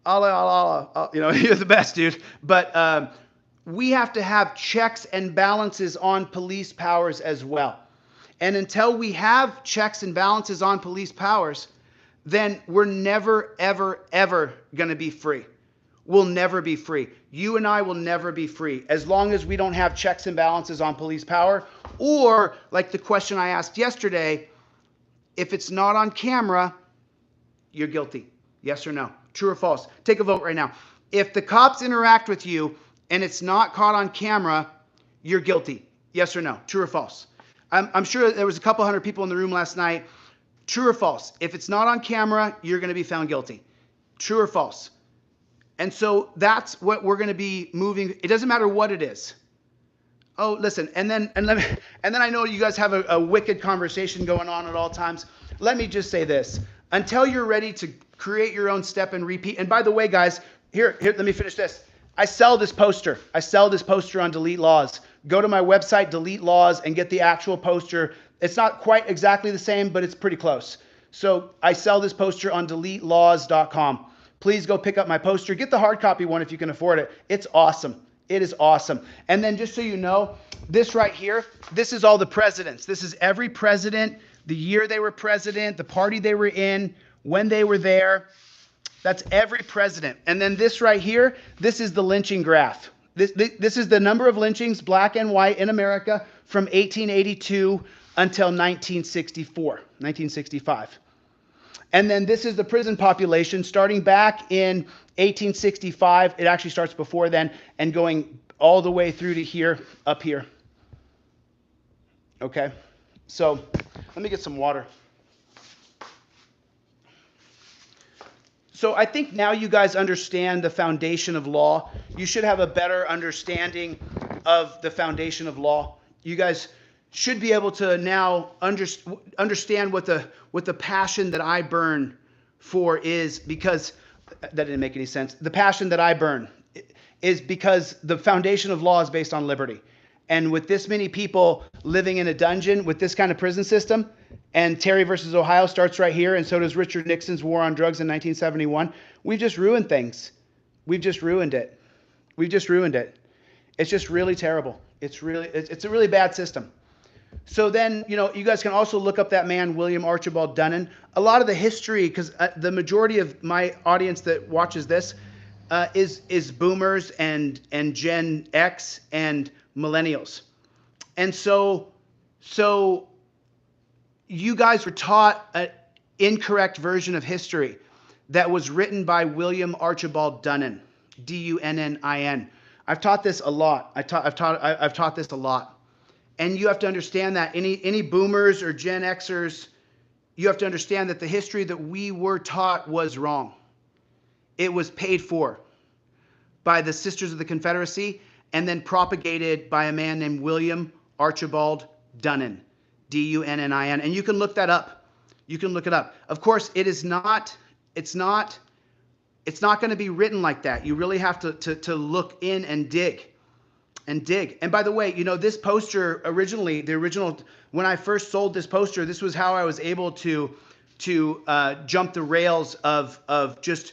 S1: Allah, you're the best, dude. But we have to have checks and balances on police powers as well. And until we have checks and balances on police powers, then we're never, ever, ever going to be free. We'll never be free. You and I will never be free as long as we don't have checks and balances on police power. Or, like the question I asked yesterday, if it's not on camera, you're guilty. Yes or no? True or false? Take a vote right now. If the cops interact with you and it's not caught on camera, you're guilty. Yes or no? True or false? I'm sure there was a couple hundred people in the room last night. True or false? If it's not on camera, you're going to be found guilty. True or false? And so that's what we're going to be moving. It doesn't matter what it is. Oh, listen, and then I know you guys have a wicked conversation going on at all times. Let me just say this. Until you're ready to create your own step and repeat. And by the way, guys, here, let me finish this. I sell this poster. I sell this poster on DeletelawZ. Go to my website, DeletelawZ, and get the actual poster. It's not quite exactly the same, but it's pretty close. So I sell this poster on DeletelawZ.com. Please go pick up my poster. Get the hard copy one if you can afford it. It's awesome. It is awesome. And then just so you know, this right here, this is all the presidents. This is every president, the year they were president, the party they were in, when they were there. That's every president. And then this right here, this is the lynching graph. This is the number of lynchings, black and white, in America from 1882 until 1965. And then this is the prison population starting back in 1865. It actually starts before then and going all the way through to here, up here. Okay, so let me get some water. So I think now you guys understand the foundation of law. You should have a better understanding of the foundation of law. You guys should be able to now understand what the passion that I burn for is, because that didn't make any sense. The passion that I burn is because the foundation of law is based on liberty. And with this many people living in a dungeon with this kind of prison system, and Terry versus Ohio starts right here, and so does Richard Nixon's war on drugs in 1971, we've just ruined things. We've just ruined it. We've just ruined it. It's just really terrible. It's a really bad system. So then, you guys can also look up that man, William Archibald Dunnan. A lot of the history, because the majority of my audience that watches this is boomers and Gen X and millennials. And so you guys were taught an incorrect version of history that was written by William Archibald Dunnan, Dunnin. I've taught this a lot. I've taught this a lot. And you have to understand that any boomers or Gen Xers, you have to understand that the history that we were taught was wrong. It was paid for by the Sisters of the Confederacy and then propagated by a man named William Archibald Dunnan, Dunnin. And you can look that up. You can look it up. Of course, it's not going to be written like that. You really have to look in and dig. And by the way, this poster originally, when I first sold this poster, this was how I was able to jump the rails of just,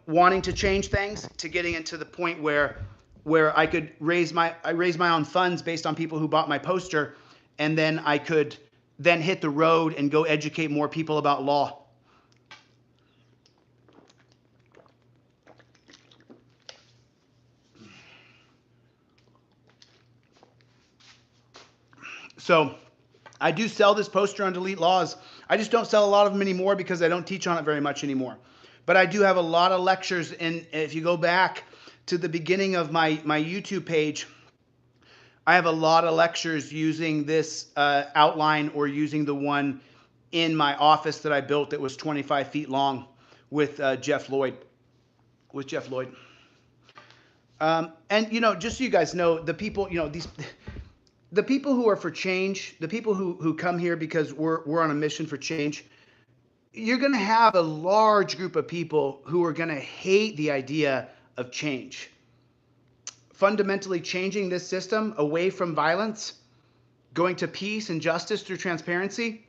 S1: wanting to change things to getting into the point where I could raise my own funds based on people who bought my poster. And then I could then hit the road and go educate more people about law. So I do sell this poster on DeletelawZ. I just don't sell a lot of them anymore because I don't teach on it very much anymore. But I do have a lot of lectures, and if you go back to the beginning of my YouTube page, I have a lot of lectures using this outline or using the one in my office that I built that was 25 feet long with Jeff Lloyd. And just so you guys know, the people, the people who are for change, the people who come here because we're on a mission for change, you're going to have a large group of people who are going to hate the idea of change. Fundamentally changing this system away from violence, going to peace and justice through transparency.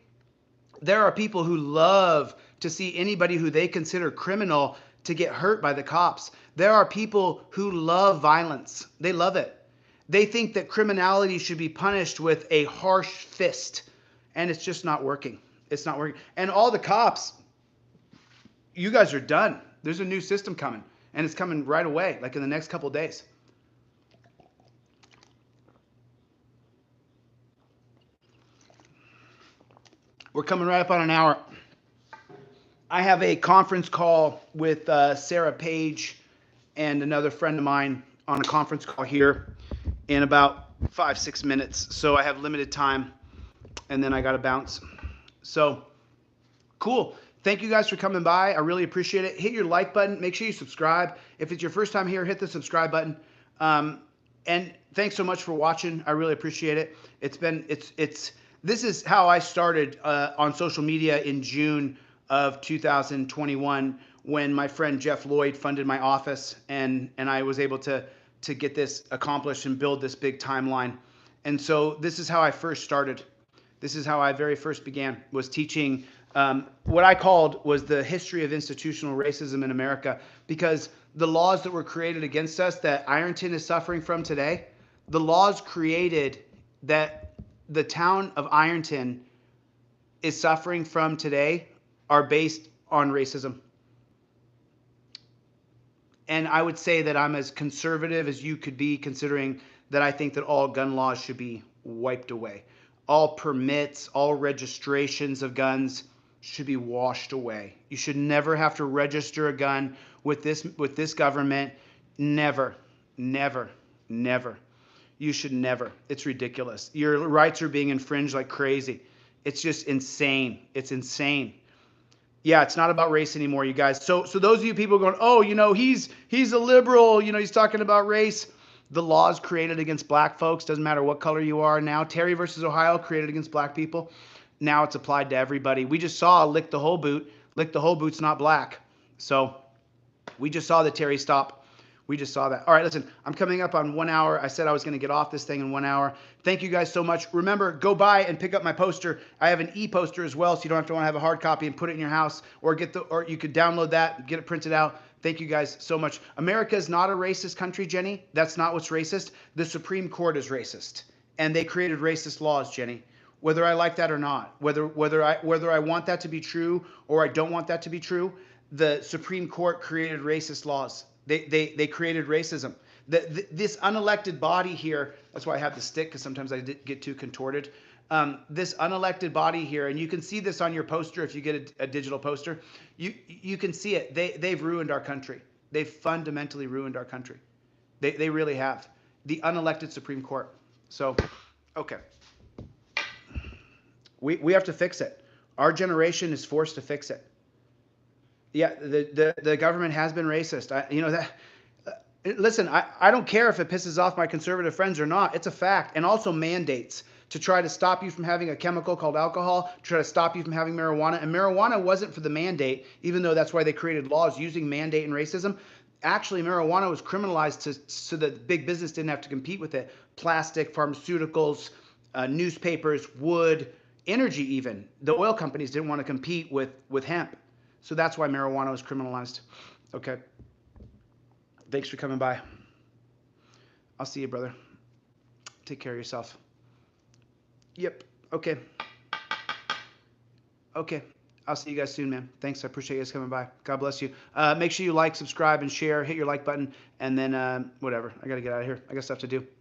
S1: There are people who love to see anybody who they consider criminal to get hurt by the cops. There are people who love violence. They love it. They think that criminality should be punished with a harsh fist, and it's just not working. It's not working. And all the cops, you guys are done. There's a new system coming, and it's coming right away, like in the next couple of days. We're coming right up on an hour. I have a conference call with Sarah Page and another friend of mine on a conference call here in about 5-6 minutes. So I have limited time, and then I got to bounce. So cool. Thank you guys for coming by. I really appreciate it. Hit your like button. Make sure you subscribe. If it's your first time here, hit the subscribe button. And thanks so much for watching. I really appreciate it. This is how I started on social media in June of 2021 when my friend Jeff Lloyd funded my office, and I was able to get this accomplished and build this big timeline. And so this is how I first started. This is how I very first began, was teaching what I called was the history of institutional racism in America, because the laws that were created against us that Ironton is suffering from today, the laws created that the town of Ironton is suffering from today are based on racism. And I would say that I'm as conservative as you could be, considering that I think that all gun laws should be wiped away. All permits, all registrations of guns should be washed away. You should never have to register a gun with this government. Never, never, never. You should never. It's ridiculous. Your rights are being infringed like crazy. It's just insane. It's insane. Yeah, it's not about race anymore, you guys. So those of you people going, oh, he's a liberal, he's talking about race. The laws created against black folks, doesn't matter what color you are now. Terry versus Ohio created against black people. Now it's applied to everybody. We just saw lick the whole boot. Lick the whole boot's not black. So we just saw the Terry stop. We just saw that. All right, listen, I'm coming up on 1 hour. I said I was going to get off this thing in 1 hour. Thank you guys so much. Remember, go by and pick up my poster. I have an e-poster as well, so you don't have to want to have a hard copy and put it in your house, or you could download that, get it printed out. Thank you guys so much. America is not a racist country, Jenny. That's not what's racist. The Supreme Court is racist, and they created racist laws, Jenny. Whether I like that or not, whether I want that to be true or I don't want that to be true, the Supreme Court created racist laws. They created racism. This unelected body here, that's why I have the stick, because sometimes I get too contorted. This unelected body here, and you can see this on your poster if you get a digital poster. You can see it. They've ruined our country. They've fundamentally ruined our country. They really have. The unelected Supreme Court. So, okay. We have to fix it. Our generation is forced to fix it. Yeah, the government has been racist. Listen, I don't care if it pisses off my conservative friends or not. It's a fact. And also mandates to try to stop you from having a chemical called alcohol, to try to stop you from having marijuana. And marijuana wasn't for the mandate, even though that's why they created laws using mandate and racism. Actually, marijuana was criminalized so that big business didn't have to compete with it. Plastic, pharmaceuticals, newspapers, wood, energy even. The oil companies didn't want to compete with hemp. So that's why marijuana was criminalized. Okay. Thanks for coming by. I'll see you, brother. Take care of yourself. Yep. Okay. Okay. I'll see you guys soon, man. Thanks. I appreciate you guys coming by. God bless you. Make sure you like, subscribe, and share. Hit your like button. And then whatever. I got to get out of here. I got stuff to do.